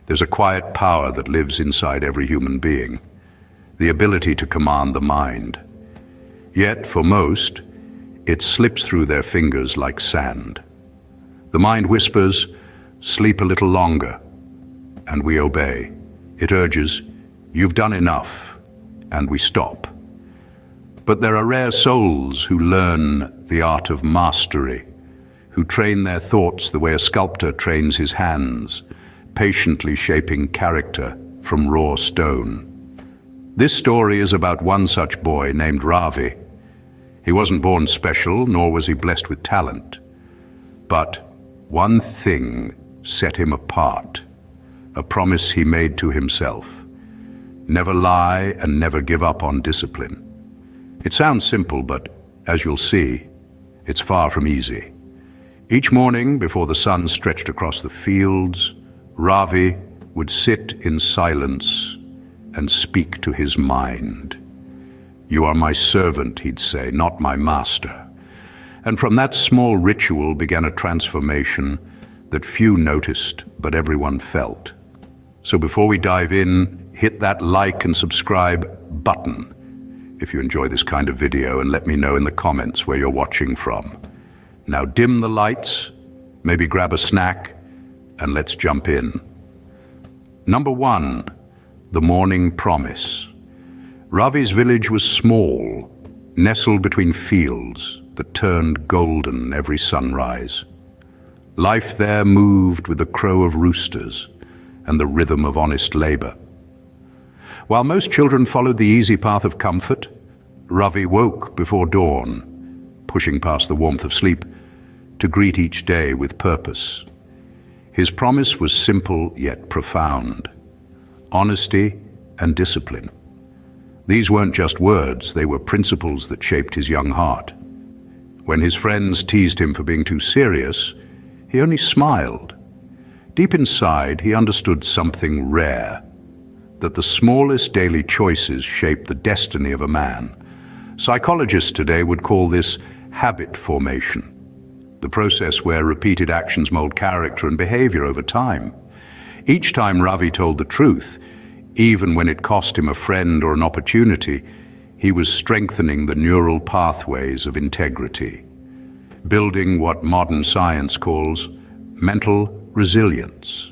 There's a quiet power that lives inside every human being, the ability to command the mind. Yet, for most, it slips through their fingers like sand. The mind whispers, "Sleep a little longer," and we obey. It urges, "You've done enough," and we stop. But there are rare souls who learn the art of mastery, who train their thoughts the way a sculptor trains his hands, patiently shaping character from raw stone. This story is about one such boy named Ravi. He wasn't born special, nor was he blessed with talent. But one thing set him apart, a promise he made to himself: never lie and never give up on discipline. It sounds simple, but as you'll see, it's far from easy. Each morning, before the sun stretched across the fields, Ravi would sit in silence and speak to his mind. "You are my servant," he'd say, "not my master." And from that small ritual began a transformation that few noticed, but everyone felt. So before we dive in, hit that like and subscribe button if you enjoy this kind of video, and let me know in the comments where you're watching from. Now dim the lights, maybe grab a snack, and let's jump in. Number 1, the morning promise. Ravi's village was small, nestled between fields that turned golden every sunrise. Life there moved with the crow of roosters and the rhythm of honest labor. While most children followed the easy path of comfort, Ravi woke before dawn, pushing past the warmth of sleep, to greet each day with purpose. His promise was simple yet profound: honesty and discipline. These weren't just words, they were principles that shaped his young heart. When his friends teased him for being too serious, he only smiled. Deep inside, he understood something rare: that the smallest daily choices shape the destiny of a man. Psychologists today would call this habit formation, the process where repeated actions mold character and behavior over time. Each time Ravi told the truth, even when it cost him a friend or an opportunity, he was strengthening the neural pathways of integrity, building what modern science calls mental resilience.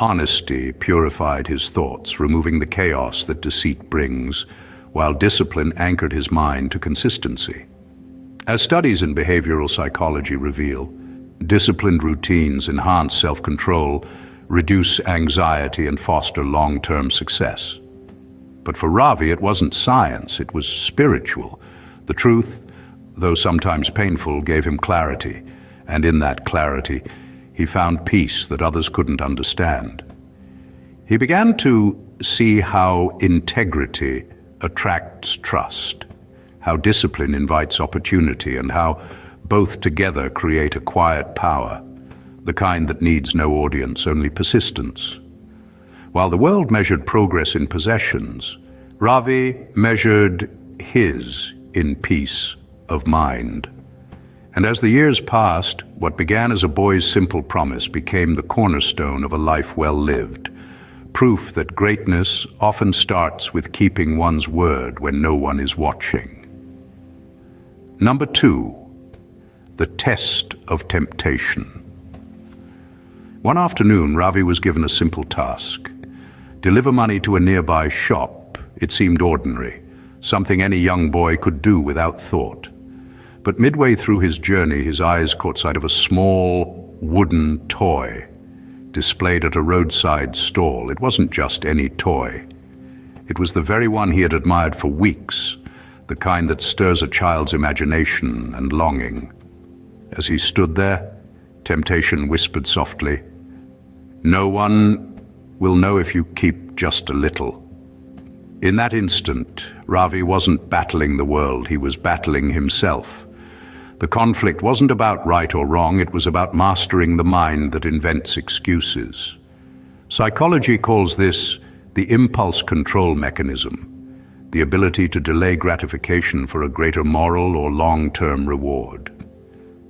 Honesty purified his thoughts, removing the chaos that deceit brings, while discipline anchored his mind to consistency. As studies in behavioral psychology reveal, disciplined routines enhance self-control, reduce anxiety, and foster long-term success. But for Ravi, it wasn't science, it was spiritual. The truth, though sometimes painful, gave him clarity, and in that clarity, he found peace that others couldn't understand. He began to see how integrity attracts trust, how discipline invites opportunity, and how both together create a quiet power, the kind that needs no audience, only persistence. While the world measured progress in possessions, Ravi measured his in peace of mind. And as the years passed, what began as a boy's simple promise became the cornerstone of a life well lived, proof that greatness often starts with keeping one's word when no one is watching. Number 2, the test of temptation. One afternoon, Ravi was given a simple task: deliver money to a nearby shop. It seemed ordinary, something any young boy could do without thought. But midway through his journey, his eyes caught sight of a small wooden toy displayed at a roadside stall. It wasn't just any toy. It was the very one he had admired for weeks, the kind that stirs a child's imagination and longing. As he stood there, temptation whispered softly, "No one will know if you keep just a little." In that instant, Ravi wasn't battling the world, he was battling himself. The conflict wasn't about right or wrong, it was about mastering the mind that invents excuses. Psychology calls this the impulse control mechanism, the ability to delay gratification for a greater moral or long-term reward.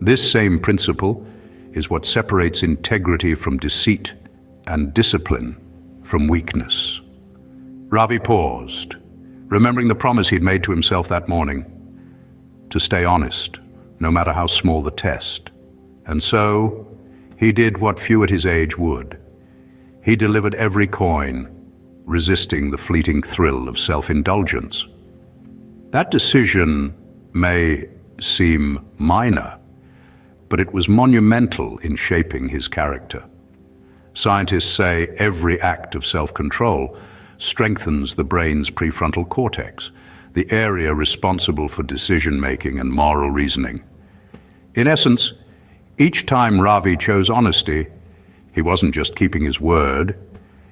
This same principle is what separates integrity from deceit and discipline from weakness. Ravi paused, remembering the promise he'd made to himself that morning, to stay honest, no matter how small the test. And so, he did what few at his age would. He delivered every coin, resisting the fleeting thrill of self-indulgence. That decision may seem minor, but it was monumental in shaping his character. Scientists say every act of self-control strengthens the brain's prefrontal cortex, the area responsible for decision-making and moral reasoning. In essence, each time Ravi chose honesty, he wasn't just keeping his word,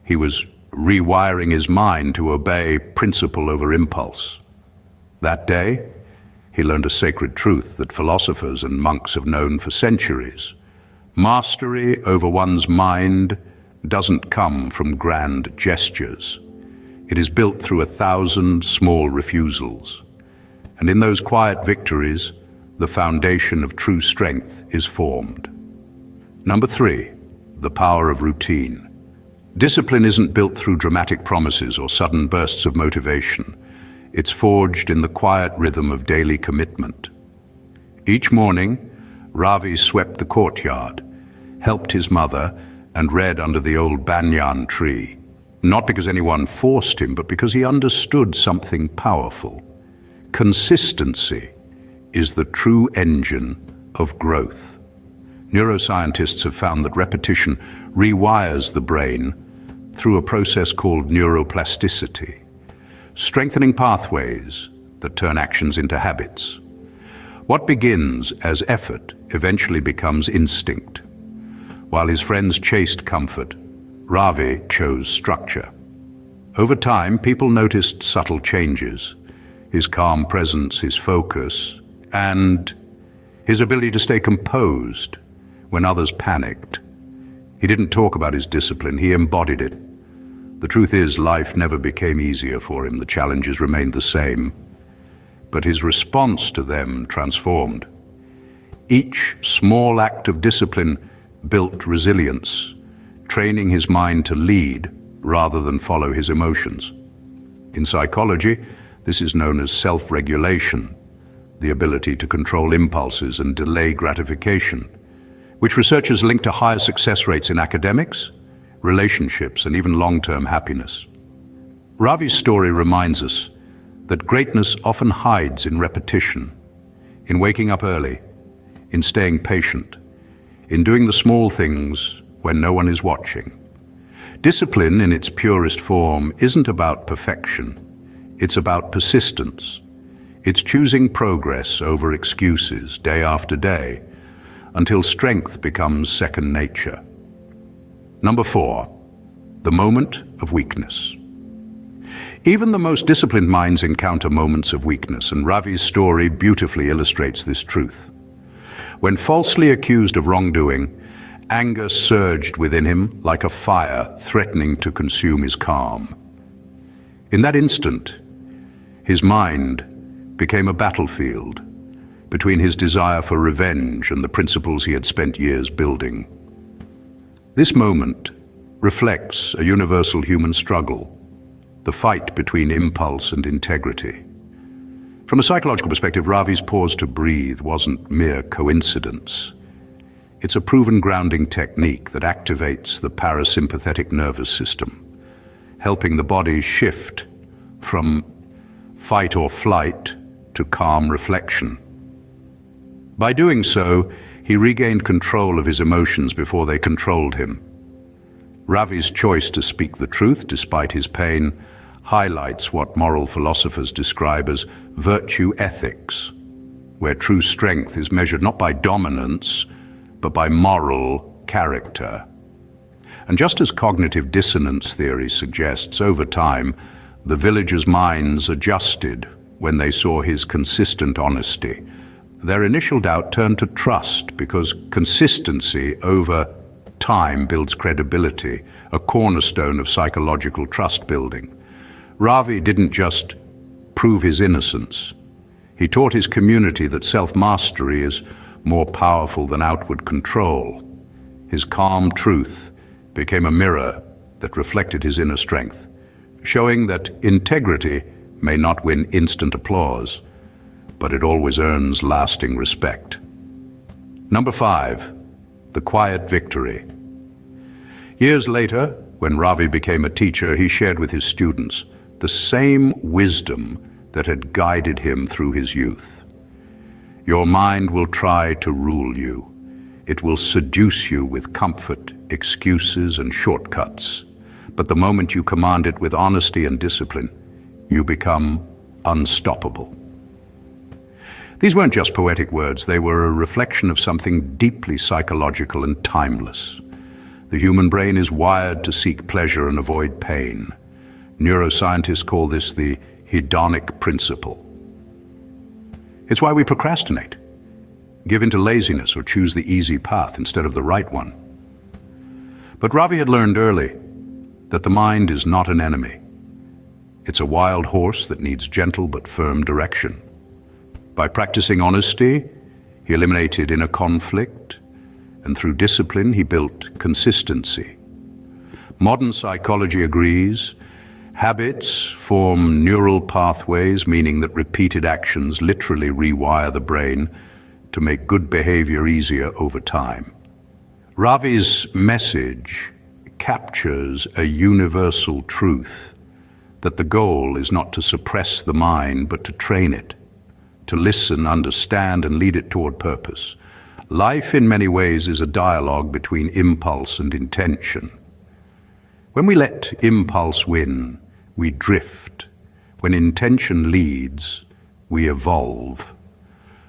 he was rewiring his mind to obey principle over impulse. That day, he learned a sacred truth that philosophers and monks have known for centuries. Mastery over one's mind doesn't come from grand gestures. It is built through 1,000 small refusals. And in those quiet victories, the foundation of true strength is formed. Number 3, the power of routine. Discipline isn't built through dramatic promises or sudden bursts of motivation. It's forged in the quiet rhythm of daily commitment. Each morning, Ravi swept the courtyard, helped his mother, and read under the old banyan tree. Not because anyone forced him, but because he understood something powerful. Consistency is the true engine of growth. Neuroscientists have found that repetition rewires the brain through a process called neuroplasticity, strengthening pathways that turn actions into habits. What begins as effort eventually becomes instinct. While his friends chased comfort, Ravi chose structure. Over time, people noticed subtle changes: his calm presence, his focus, and his ability to stay composed when others panicked. He didn't talk about his discipline, he embodied it. The truth is, life never became easier for him. The challenges remained the same, but his response to them transformed. Each small act of discipline built resilience, training his mind to lead rather than follow his emotions. In psychology, this is known as self-regulation, the ability to control impulses and delay gratification, which researchers link to higher success rates in academics, relationships, and even long-term happiness. Ravi's story reminds us that greatness often hides in repetition, in waking up early, in staying patient, in doing the small things when no one is watching. Discipline in its purest form isn't about perfection, it's about persistence. It's choosing progress over excuses day after day, until strength becomes second nature. Number 4, the moment of weakness. Even the most disciplined minds encounter moments of weakness, and Ravi's story beautifully illustrates this truth. When falsely accused of wrongdoing, anger surged within him like a fire threatening to consume his calm. In that instant, his mind became a battlefield between his desire for revenge and the principles he had spent years building. This moment reflects a universal human struggle, the fight between impulse and integrity. From a psychological perspective, Ravi's pause to breathe wasn't mere coincidence. It's a proven grounding technique that activates the parasympathetic nervous system, helping the body shift from fight or flight to calm reflection. By doing so, he regained control of his emotions before they controlled him. Ravi's choice to speak the truth despite his pain highlights what moral philosophers describe as virtue ethics, where true strength is measured not by dominance, but by moral character. And just as cognitive dissonance theory suggests, over time, the villagers' minds adjusted when they saw his consistent honesty. Their initial doubt turned to trust, because consistency over time builds credibility, a cornerstone of psychological trust building. Ravi didn't just prove his innocence. He taught his community that self-mastery is more powerful than outward control. His calm truth became a mirror that reflected his inner strength, showing that integrity may not win instant applause, but it always earns lasting respect. Number 5, the quiet victory. Years later, when Ravi became a teacher, he shared with his students the same wisdom that had guided him through his youth. Your mind will try to rule you. It will seduce you with comfort, excuses, and shortcuts. But the moment you command it with honesty and discipline, you become unstoppable. These weren't just poetic words, they were a reflection of something deeply psychological and timeless. The human brain is wired to seek pleasure and avoid pain. Neuroscientists call this the hedonic principle. It's why we procrastinate, give in to laziness, or choose the easy path instead of the right one. But Ravi had learned early that the mind is not an enemy. It's a wild horse that needs gentle but firm direction. By practicing honesty, he eliminated inner conflict, and through discipline, he built consistency. Modern psychology agrees. Habits form neural pathways, meaning that repeated actions literally rewire the brain to make good behavior easier over time. Ravi's message captures a universal truth, that the goal is not to suppress the mind, but to train it, to listen, understand, and lead it toward purpose. Life, in many ways, is a dialogue between impulse and intention. When we let impulse win, we drift. When intention leads, we evolve.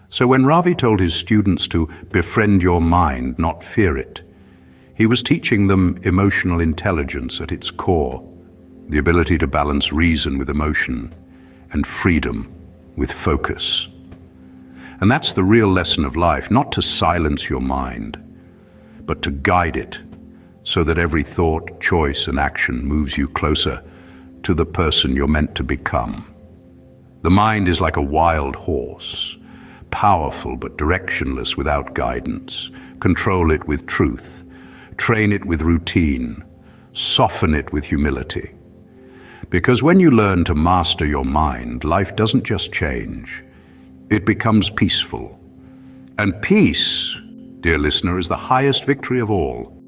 So when Ravi told his students to befriend your mind, not fear it, he was teaching them emotional intelligence at its core, the ability to balance reason with emotion and freedom with focus. And that's the real lesson of life, not to silence your mind, but to guide it so that every thought, choice, and action moves you closer to the person you're meant to become. The mind is like a wild horse, powerful but directionless without guidance. Control it with truth, train it with routine, soften it with humility. Because when you learn to master your mind, life doesn't just change, it becomes peaceful. And peace, dear listener, is the highest victory of all.